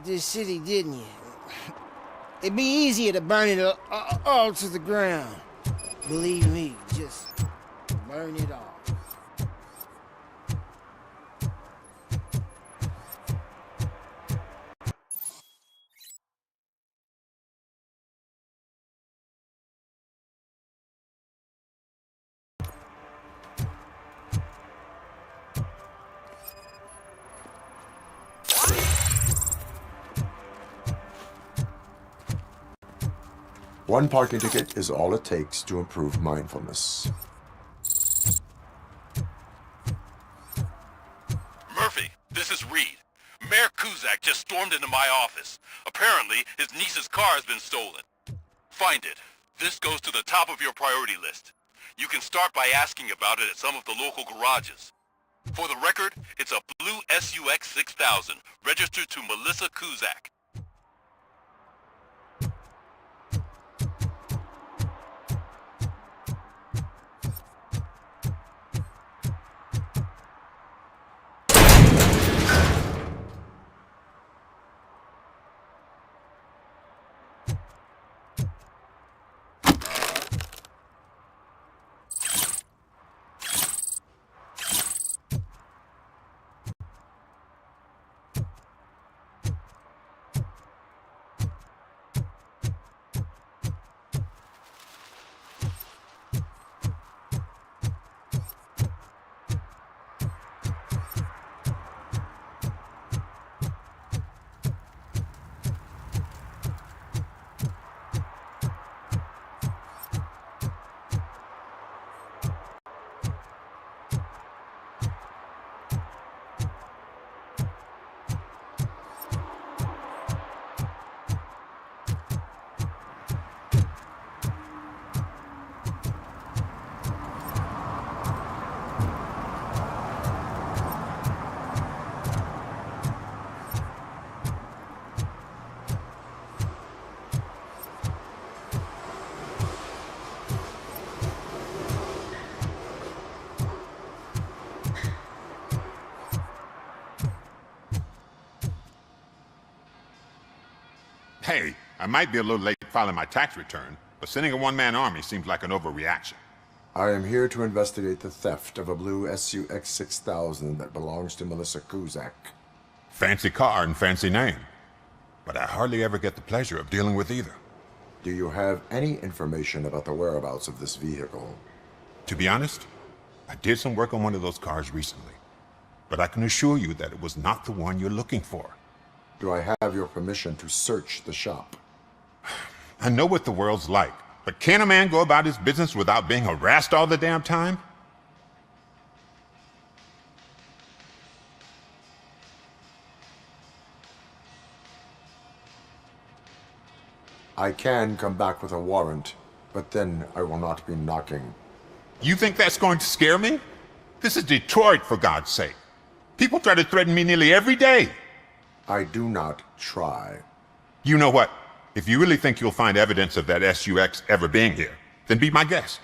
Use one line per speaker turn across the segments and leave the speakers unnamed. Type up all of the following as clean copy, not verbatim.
this city, didn't you? It'd be easier to burn it all to the ground. Believe me, just burn it all.
One parking ticket is all it takes to improve mindfulness.
Murphy, this is Reed. Mayor Kuzak just stormed into my office. Apparently, his niece's car has been stolen. Find it. This goes to the top of your priority list. You can start by asking about it at some of the local garages. For the record, it's a blue SUX 6000, registered to Melissa Kuzak.
Hey, I might be a little late filing my tax return, but sending a one-man army seems like an overreaction.
I am here to investigate the theft of a blue SUX 6000 that belongs to Melissa Kuzak.
Fancy car and fancy name, but I hardly ever get the pleasure of dealing with either.
Do you have any information about the whereabouts of this vehicle?
To be honest, I did some work on one of those cars recently, but I can assure you that it was not the one you're looking for.
Do I have your permission to search the shop?
I know what the world's like, but can a man go about his business without being harassed all the damn time?
I can come back with a warrant, but then I will not be knocking.
You think that's going to scare me? This is Detroit, for God's sake. People try to threaten me nearly every day.
I do not try.
You know what? If you really think you'll find evidence of that SUX ever being here, then be my guest.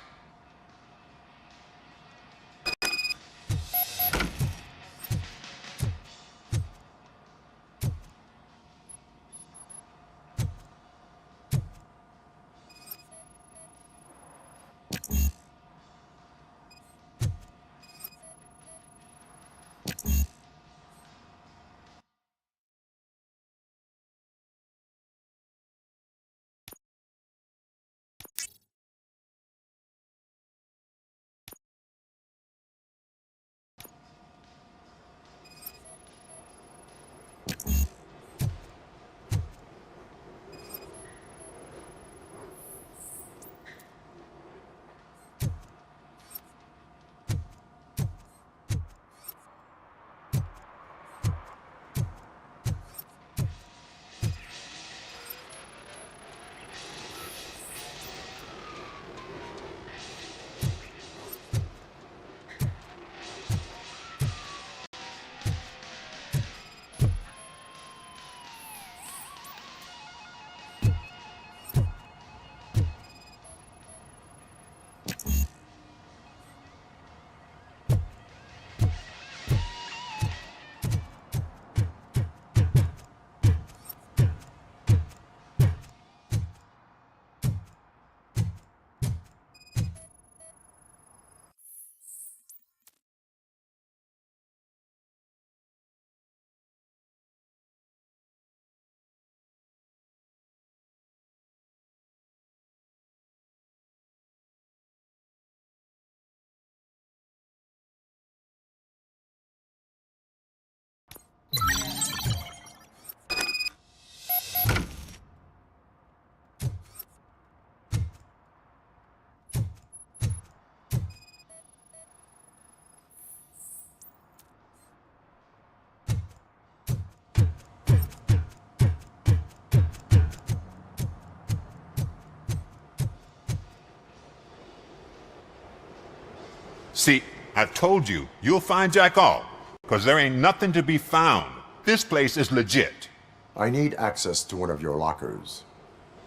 See, I told you, you'll find Jack all, because there ain't nothing to be found. This place is legit.
I need access to one of your lockers.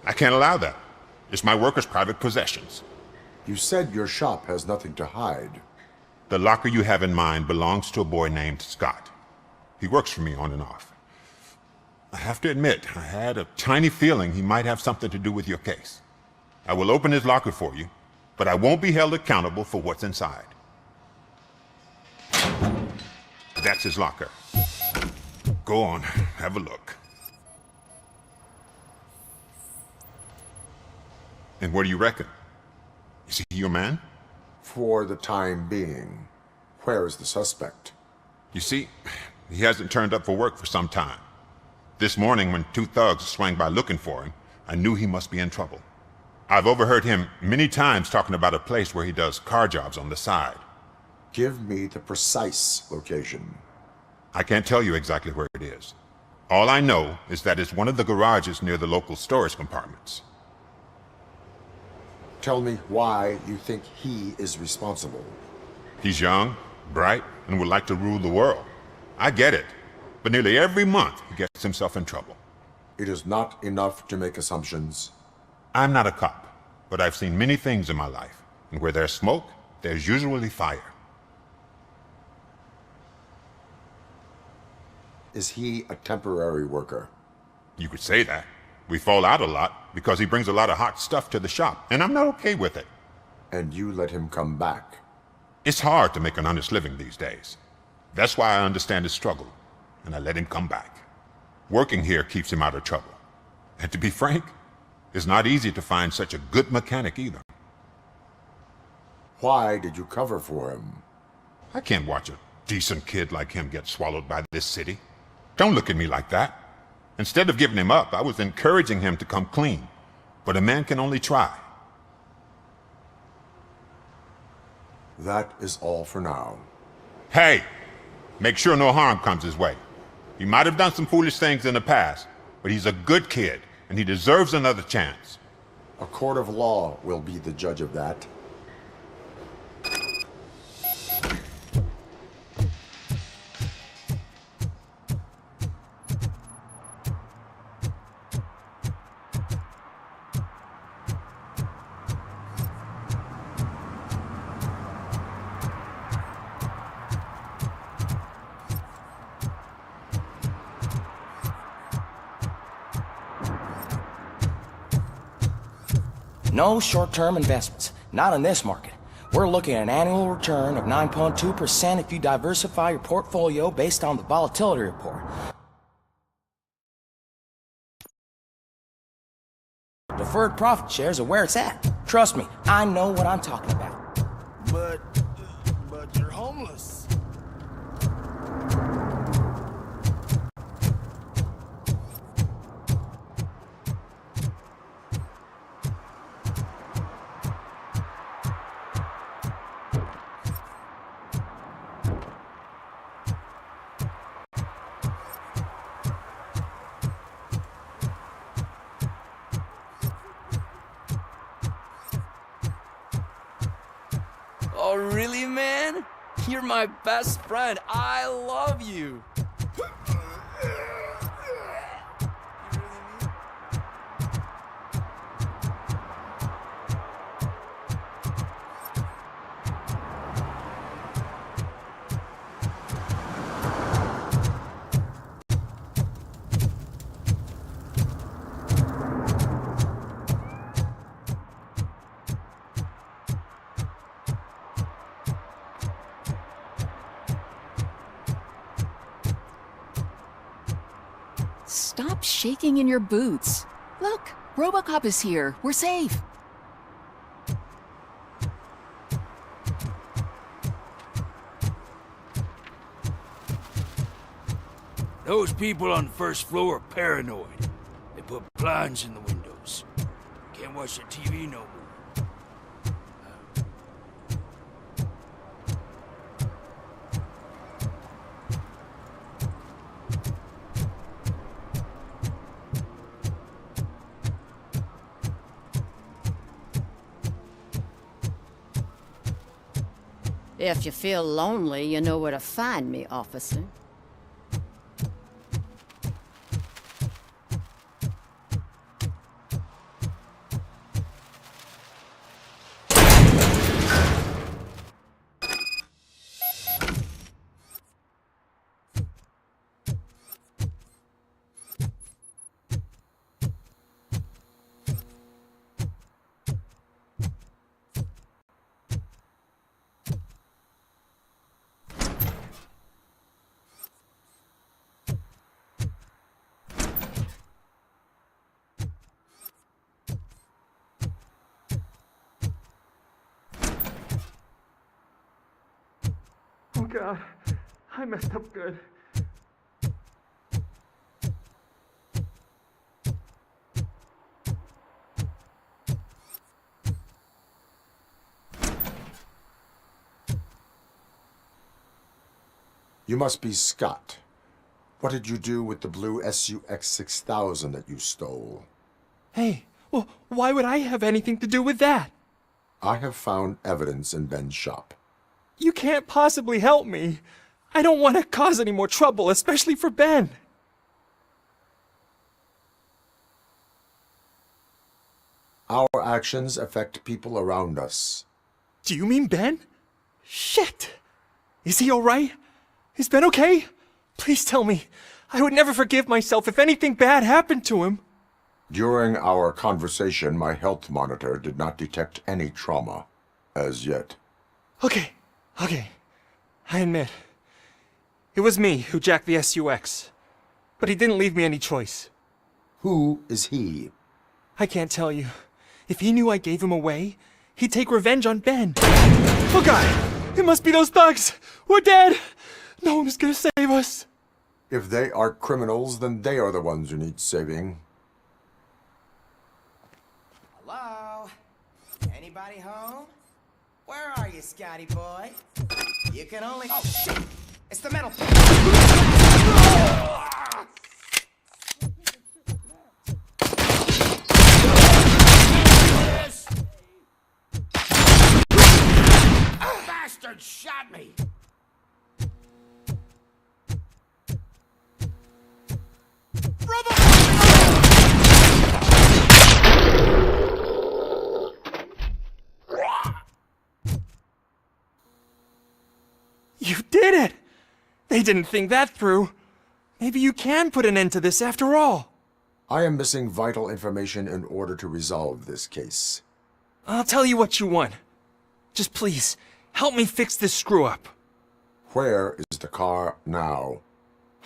I can't allow that. It's my workers' private possessions.
You said your shop has nothing to hide.
The locker you have in mind belongs to a boy named Scott. He works for me on and off. I have to admit, I had a tiny feeling he might have something to do with your case. I will open his locker for you, but I won't be held accountable for what's inside. That's his locker. Go on, have a look. And what do you reckon? Is he your man?
For the time being. Where is the suspect?
You see, he hasn't turned up for work for some time. This morning, when 2 thugs swang by looking for him, I knew he must be in trouble. I've overheard him many times talking about a place where he does car jobs on the side.
Give me the precise location.
I can't tell you exactly where it is. All I know is that it's one of the garages near the local storage compartments.
Tell me why you think he is responsible.
He's young, bright, and would like to rule the world. I get it. But nearly every month, he gets himself in trouble.
It is not enough to make assumptions.
I'm not a cop, but I've seen many things in my life. And where there's smoke, there's usually fire.
Is he a temporary worker?
You could say that. We fall out a lot because he brings a lot of hot stuff to the shop, and I'm not okay with it.
And you let him come back?
It's hard to make an honest living these days. That's why I understand his struggle, and I let him come back. Working here keeps him out of trouble. And to be frank, it's not easy to find such a good mechanic either.
Why did you cover for him?
I can't watch a decent kid like him get swallowed by this city. Don't look at me like that. Instead of giving him up, I was encouraging him to come clean. But a man can only try.
That is all for now.
Hey! Make sure no harm comes his way. He might have done some foolish things in the past, but he's a good kid, and he deserves another chance.
A court of law will be the judge of that.
No short-term investments, not in this market. We're looking at an annual return of 9.2% if you diversify your portfolio based on the volatility report. Deferred profit shares are where it's at. Trust me, I know what I'm talking about.
But you're homeless.
Oh, really, man? You're my best friend. I love you.
Stop shaking in your boots. Look, Robocop is here. We're safe.
Those people on the first floor are paranoid. They put blinds in the windows. Can't watch the TV no more.
If you feel lonely, you know where to find me, officer.
Oh God, I messed up good.
You must be Scott. What did you do with the blue SUX 6000 that you stole?
Hey, well, why would I have anything to do with that?
I have found evidence in Ben's shop.
You can't possibly help me. I don't want to cause any more trouble, especially for Ben.
Our actions affect people around us.
Do you mean Ben? Shit! Is he alright? Is Ben okay? Please tell me. I would never forgive myself if anything bad happened to him.
During our conversation, my health monitor did not detect any trauma. As yet.
Okay. I admit. It was me who jacked the SUX. But he didn't leave me any choice.
Who is he?
I can't tell you. If he knew I gave him away, he'd take revenge on Ben. Oh God! It must be those thugs! We're dead! No one is gonna save us.
If they are criminals, then they are the ones who need saving.
Hello? Anybody home? Where are you, Scotty boy? You can only... Oh, shit! It's the metal...
Bastard shot me!
You did it! They didn't think that through. Maybe you can put an end to this after all.
I am missing vital information in order to resolve this case.
I'll tell you what you want. Just please, help me fix this screw-up.
Where is the car now?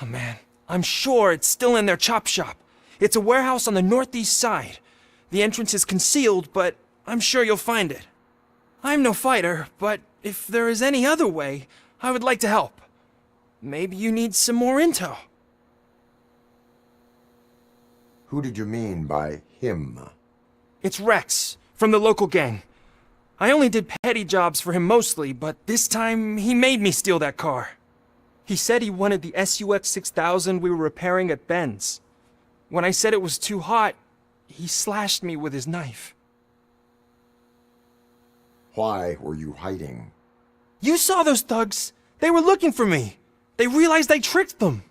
Oh man, I'm sure it's still in their chop shop. It's a warehouse on the northeast side. The entrance is concealed, but I'm sure you'll find it. I'm no fighter, but if there is any other way, I would like to help. Maybe you need some more intel.
Who did you mean by him?
It's Rex, from the local gang. I only did petty jobs for him mostly, but this time he made me steal that car. He said he wanted the SUX 6000 we were repairing at Ben's. When I said it was too hot, he slashed me with his knife.
Why were you hiding?
You saw those thugs! They were looking for me! They realized I tricked them!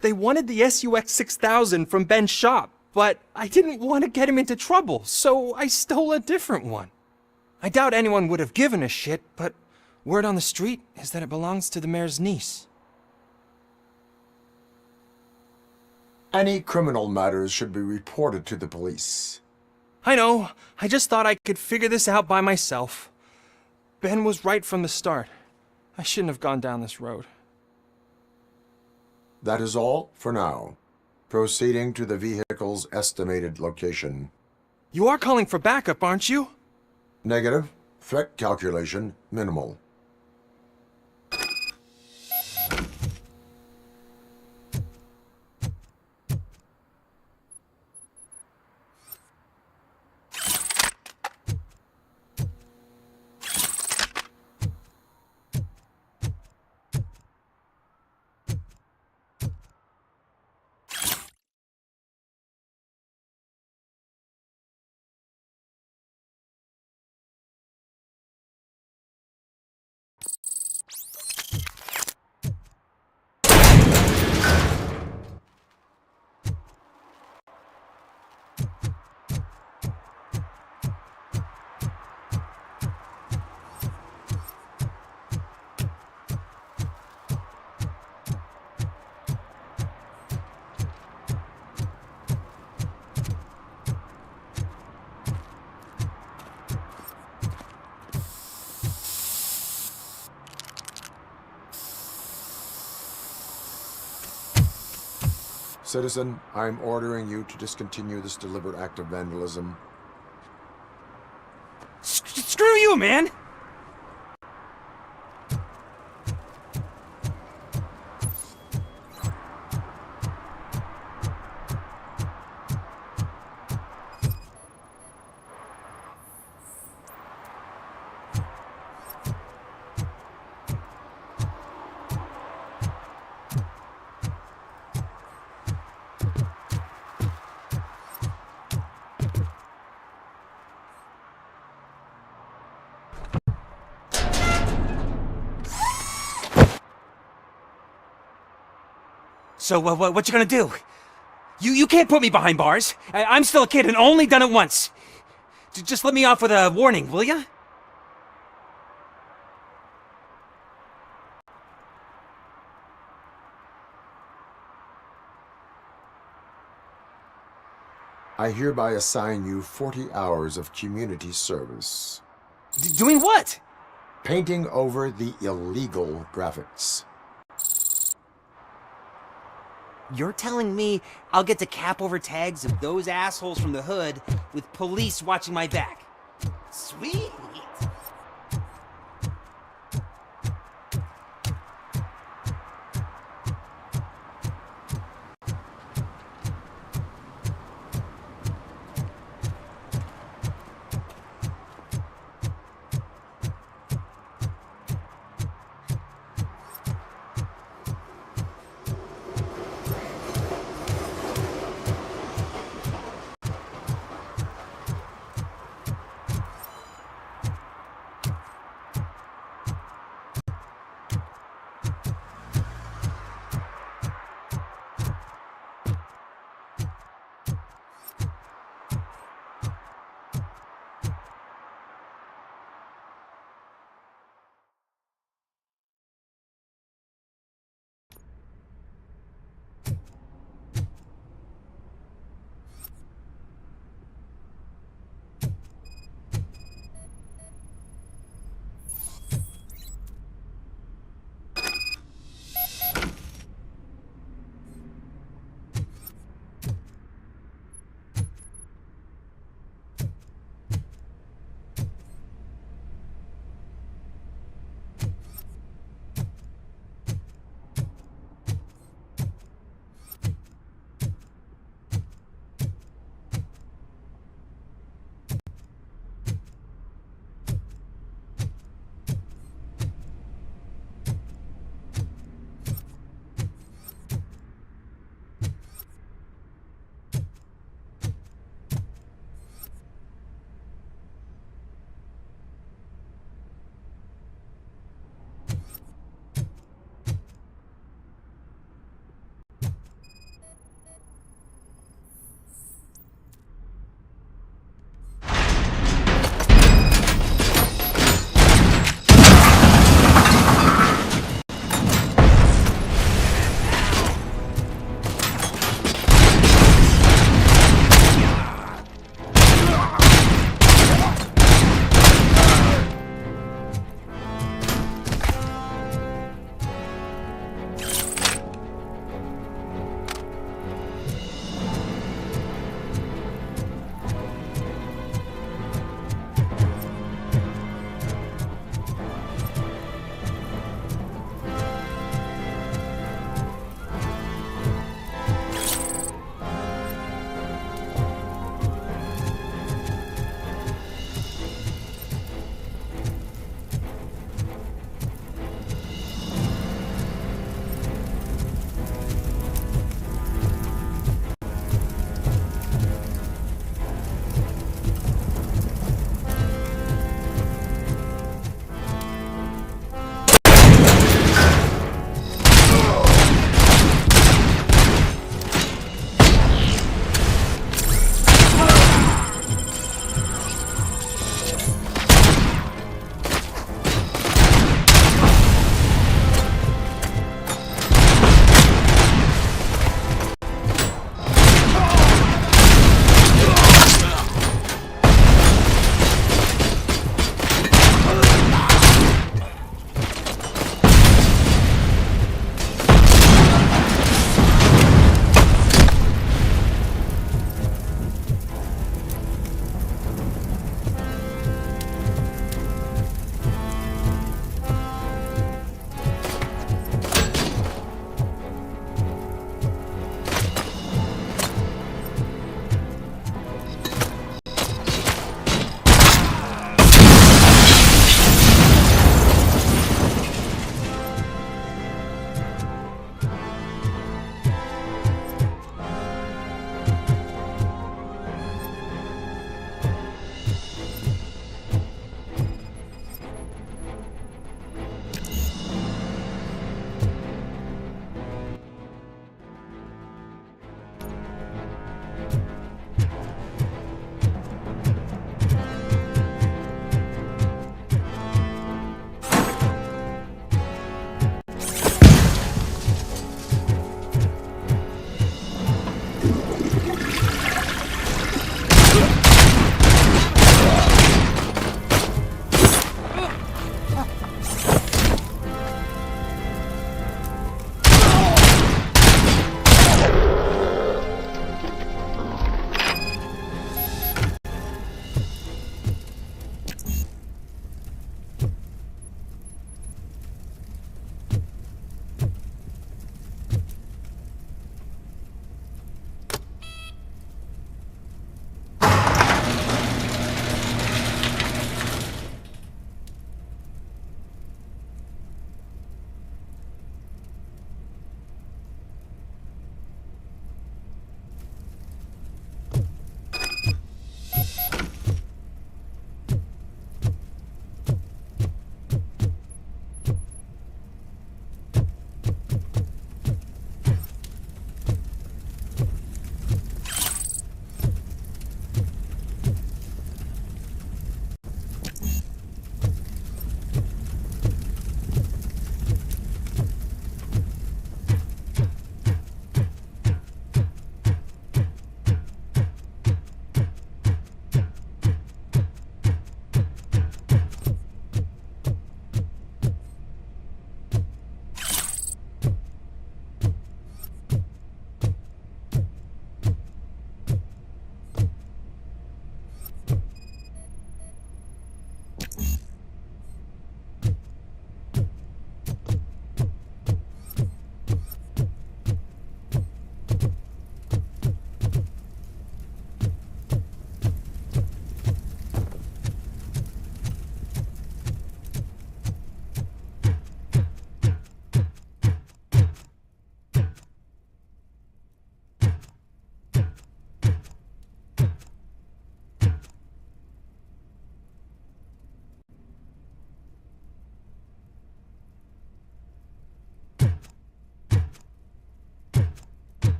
They wanted the SUX 6000 from Ben's shop, but I didn't want to get him into trouble, so I stole a different one. I doubt anyone would have given a shit, but word on the street is that it belongs to the mayor's niece.
Any criminal matters should be reported to the police.
I know. I just thought I could figure this out by myself. Ben was right from the start. I shouldn't have gone down this road.
That is all for now. Proceeding to the vehicle's estimated location.
You are calling for backup, aren't you?
Negative. Threat calculation minimal. Citizen, I'm ordering you to discontinue this deliberate act of vandalism.
Screw you, man! So, what you gonna do? You can't put me behind bars. I'm still a kid and only done it once. Just let me off with a warning, will ya?
I hereby assign you 40 hours of community service.
Doing what?
Painting over the illegal graphics.
You're telling me I'll get to cap over tags of those assholes from the hood with police watching my back? Sweet!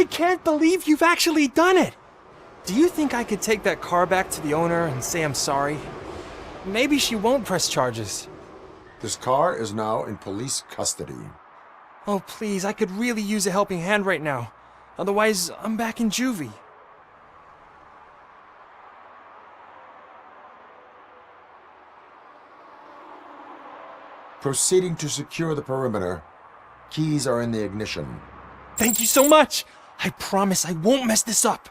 I can't believe you've actually done it! Do you think I could take that car back to the owner and say I'm sorry? Maybe she won't press charges.
This car is now in police custody.
Oh, please, I could really use a helping hand right now. Otherwise, I'm back in juvie.
Proceeding to secure the perimeter. Keys are in the ignition.
Thank you so much! I promise I won't mess this up.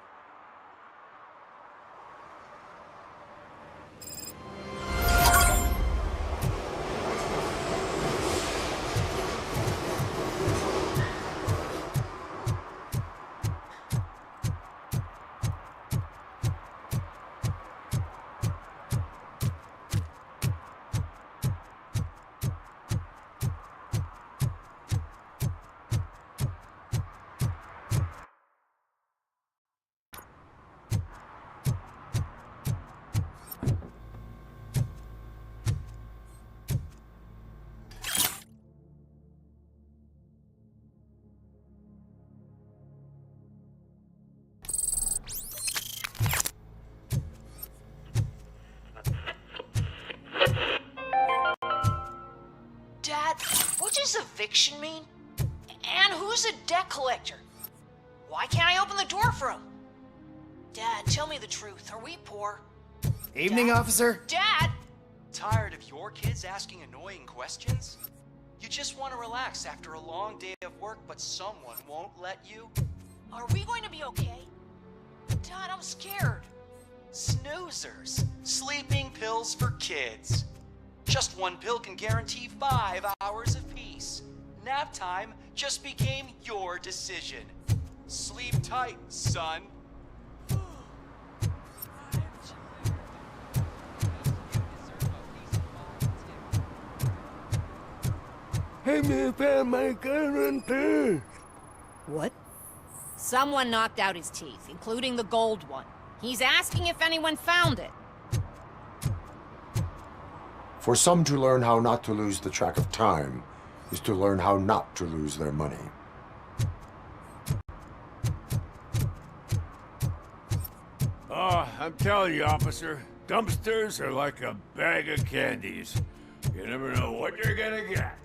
What does eviction mean? And who's a debt collector? Why can't I open the door for him? Dad, tell me the truth. Are we poor?
Evening,
Dad?
officer.
Dad!
Tired of your kids asking annoying questions? You just want to relax after a long day of work, but someone won't let you?
Are we going to be okay? Dad, I'm scared.
Snoozers. Sleeping pills for kids. Just one pill can guarantee 5 hours of peace. Nap time just became your decision. Sleep tight, son.
What? Someone knocked out his teeth, including the gold one. He's asking if anyone found it.
For some to learn how not to lose the track of time is to learn how not to lose their money.
Oh, I'm telling you, officer, dumpsters are like a bag of candies. You never know what you're gonna get.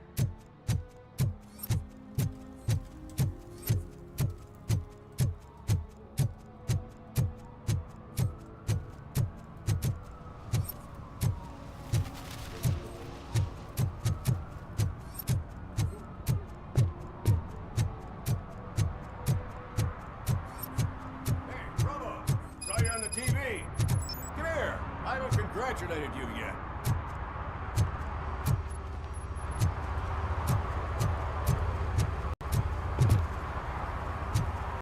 Hey, Robo, saw you on the TV. Come here. I haven't congratulated you yet.